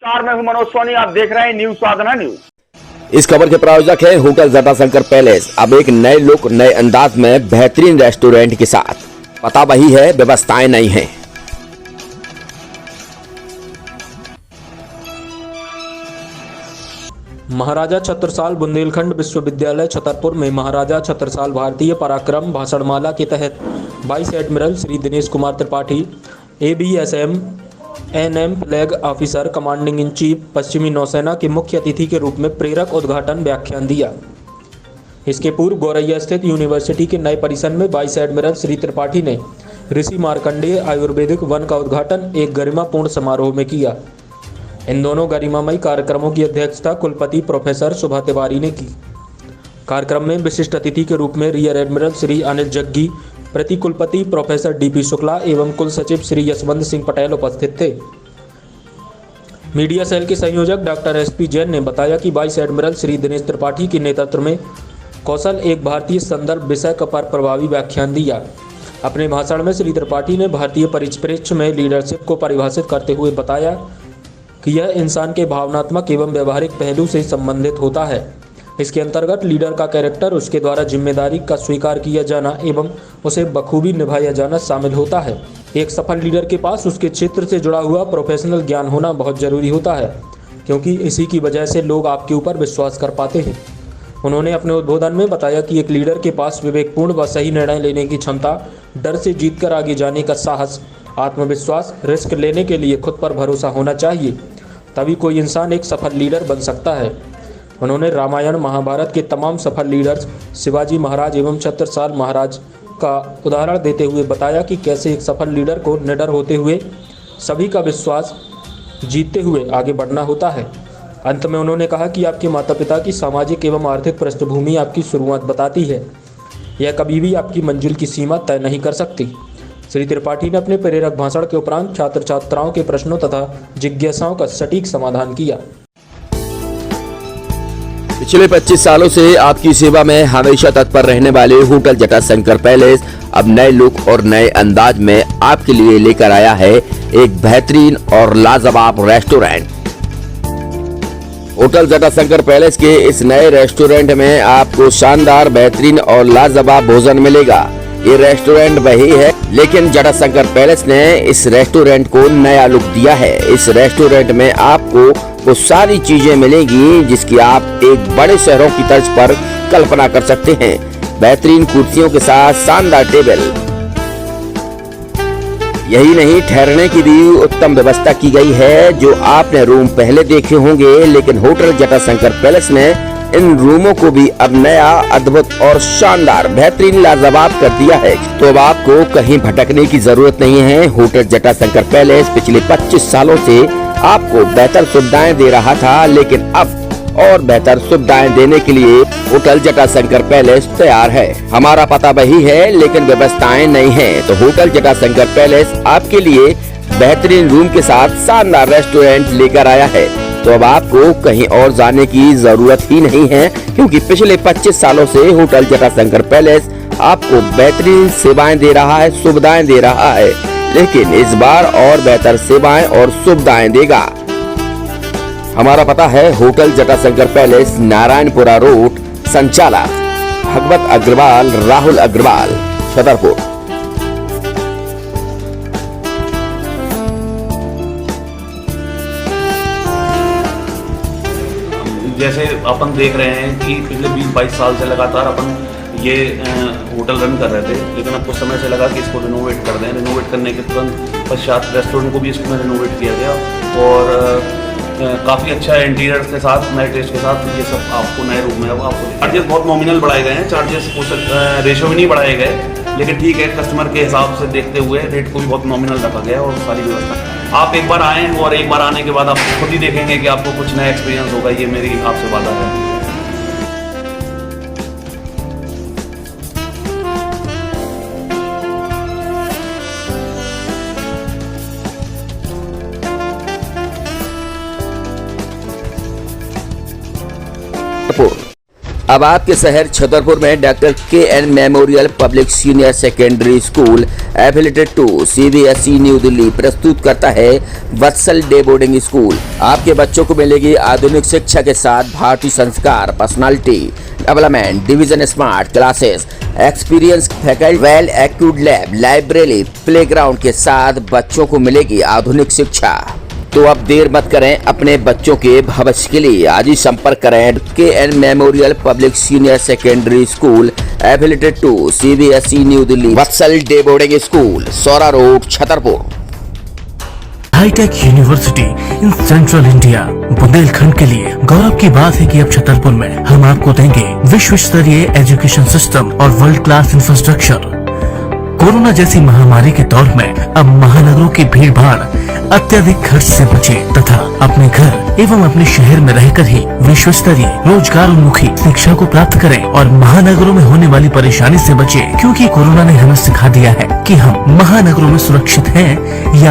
नमस्कार, मैं हूं मनोज सोनी। आप देख रहे हैं न्यूज साधना न्यूज। इस खबर के प्रायोजक है होटल जटाशंकर पैलेस। अब एक नए लुक, नए अंदाज में बेहतरीन रेस्टोरेंट के साथ। पता वही है, व्यवस्थाएं नहीं हैं। महाराजा छत्रसाल बुंदेलखंड विश्वविद्यालय छतरपुर में महाराजा छत्रसाल भारतीय पराक्रम भाषणमाला के तहत vice admiral Shri Dinesh Kumar Tripathi, ABSM NM flag officer commanding in chief पश्चिमी नौसेना के मुख्य अतिथि के रूप में प्रेरक उद्घाटन व्याख्यान दिया। इसके पूर्व गौरैया स्थित यूनिवर्सिटी के नए परिसर में वाइस एडमिरल श्री त्रिपाठी ने ऋषि मार्कंडेय आयुर्वेदिक वन का उद्घाटन एक गरिमापूर्ण समारोह में किया। इन दोनों गरिमामयी कार्यक्रमों की अध्यक्षता कुलपति प्रोफेसर सुभा तिवारी ने की। कार्यक्रम में विशिष्ट अतिथि के रूप में रियर एडमिरल श्री अनिल जग्गी, प्रति कुलपति प्रोफेसर DP शुक्ला एवं कुल सचिव श्री यशवंत सिंह पटेल उपस्थित थे। मीडिया सेल के संयोजक डॉक्टर SP जैन ने बताया कि वाइस एडमिरल श्री दिनेश त्रिपाठी के नेतृत्व में कौशल एक भारतीय संदर्भ विषय पर प्रभावी व्याख्यान दिया। अपने भाषण में श्री त्रिपाठी ने भारतीय परिप्रेक्ष्य में लीडरशिप को परिभाषित करते हुए बताया कि यह इंसान के भावनात्मक एवं व्यवहारिक पहलू से संबंधित होता है। इसके अंतर्गत लीडर का कैरेक्टर, उसके द्वारा जिम्मेदारी का स्वीकार किया जाना एवं उसे बखूबी निभाया जाना शामिल होता है। एक सफल लीडर के पास उसके क्षेत्र से जुड़ा हुआ प्रोफेशनल ज्ञान होना बहुत जरूरी होता है, क्योंकि इसी की वजह से लोग आपके ऊपर विश्वास कर पाते हैं। उन्होंने अपने उद्बोधन में बताया कि एक लीडर के पास विवेकपूर्ण व सही निर्णय लेने की क्षमता, डर से जीतकर आगे जाने का साहस, आत्मविश्वास, रिस्क लेने के लिए खुद पर भरोसा होना चाहिए। तभी कोई इंसान एक सफल लीडर बन सकता है। उन्होंने रामायण महाभारत के तमाम सफल लीडर्स शिवाजी महाराज एवं छत्रसाल महाराज का उदाहरण देते हुए बताया कि कैसे एक सफल लीडर को निडर होते हुए सभी का विश्वास जीतते हुए आगे बढ़ना होता है। अंत में उन्होंने कहा कि आपके माता पिता की सामाजिक एवं आर्थिक पृष्ठभूमि आपकी शुरुआत बताती है, यह कभी भी आपकी मंजिल की सीमा तय नहीं कर सकती। श्री त्रिपाठी ने अपने प्रेरक भाषण के उपरांत छात्र छात्राओं के प्रश्नों तथा जिज्ञासाओं का सटीक समाधान किया। पिछले 25 सालों से आपकी सेवा में हमेशा तत्पर रहने वाले होटल जटाशंकर पैलेस अब नए लुक और नए अंदाज में आपके लिए लेकर आया है एक बेहतरीन और लाजवाब रेस्टोरेंट। होटल जटाशंकर पैलेस के इस नए रेस्टोरेंट में आपको शानदार, बेहतरीन और लाजवाब भोजन मिलेगा। ये रेस्टोरेंट वही है, लेकिन जटाशंकर पैलेस ने इस रेस्टोरेंट को नया लुक दिया है। इस रेस्टोरेंट में आपको वो सारी चीजें मिलेंगी जिसकी आप एक बड़े शहरों की तर्ज पर कल्पना कर सकते हैं। बेहतरीन कुर्सियों के साथ शानदार टेबल, यही नहीं, ठहरने की भी उत्तम व्यवस्था की गई है। जो आपने रूम पहले देखे होंगे, लेकिन होटल जटाशंकर पैलेस ने इन रूमों को भी अब नया, अद्भुत और शानदार, बेहतरीन, लाजवाब कर दिया है। तो अब आपको कहीं भटकने की जरूरत नहीं है। होटल जटाशंकर पैलेस पिछले 25 सालों से आपको बेहतर सुविधाएं दे रहा था, लेकिन अब और बेहतर सुविधाएं देने के लिए होटल जटाशंकर पैलेस तैयार है। हमारा पता वही है, लेकिन व्यवस्थाएं नहीं है। तो होटल जटाशंकर पैलेस आपके लिए बेहतरीन रूम के साथ शानदार रेस्टोरेंट लेकर आया है। तो अब आपको कहीं और जाने की जरूरत ही नहीं है, क्योंकि पिछले 25 सालों से होटल जटाशंकर पैलेस आपको बेहतरीन सेवाएं दे रहा है, सुविधाएं दे रहा है, लेकिन इस बार और बेहतर सेवाएं और सुविधाएं देगा। हमारा पता है hotel Jatashankar palace, Narayanpura road, संचालक भगवत अग्रवाल, राहुल अग्रवाल, छतरपुर। जैसे अपन देख रहे हैं कि पिछले 20-22 साल से लगातार अपन ये होटल रन कर रहे थे, लेकिन अब कुछ समय से लगा कि इसको रिनोवेट कर दें। रिनोवेट करने के तुरंत पश्चात रेस्टोरेंट को भी इसमें रिनोवेट किया गया और काफ़ी अच्छा इंटीरियर के साथ, नए टेस्ट के साथ ये सब आपको नए रूम में आपको चार्जेस बहुत नॉमिनल बढ़ाए गए हैं। चार्जेस रेशो भी नहीं बढ़ाए गए, लेकिन ठीक है, कस्टमर के हिसाब से देखते हुए रेट को भी बहुत नॉमिनल रखा गया और सारी व्यवस्था। आप एक बार आएँ और एक बार आने के बाद आप खुद ही देखेंगे कि आपको कुछ नया एक्सपीरियंस होगा। ये मेरी आपसे वादा है। अब आपके शहर छतरपुर में doctor KN memorial public senior secondary school affiliated to CBSE new Delhi प्रस्तुत करता है वत्सल डे बोर्डिंग स्कूल। आपके बच्चों को मिलेगी आधुनिक शिक्षा के साथ भारतीय संस्कार, personality development, division smart classes, experience faculty, well accrued lab, library, playground के साथ बच्चों को मिलेगी आधुनिक शिक्षा। तो अब देर मत करें, अपने बच्चों के भविष्य के लिए आज ही संपर्क करें KN memorial public senior secondary school affiliated to CBSE new Delhi, Vatsal day boarding school, Saura road, Chhatarpur. Hi-tech university in central India Bundelkhand के लिए गौरव की बात है कि अब छतरपुर में हम आपको देंगे विश्व स्तरीय एजुकेशन सिस्टम और वर्ल्ड क्लास इंफ्रास्ट्रक्चर। कोरोना जैसी महामारी के दौर में अब महानगरों की भीड़ भाड़ अत्यधिक खर्च से बचे तथा अपने घर एवं अपने शहर में रहकर ही विश्व स्तरीय रोजगार उन्मुखी शिक्षा को प्राप्त करें और महानगरों में होने वाली परेशानी से बचे, क्योंकि कोरोना ने हमें सिखा दिया है कि हम महानगरों में सुरक्षित हैं या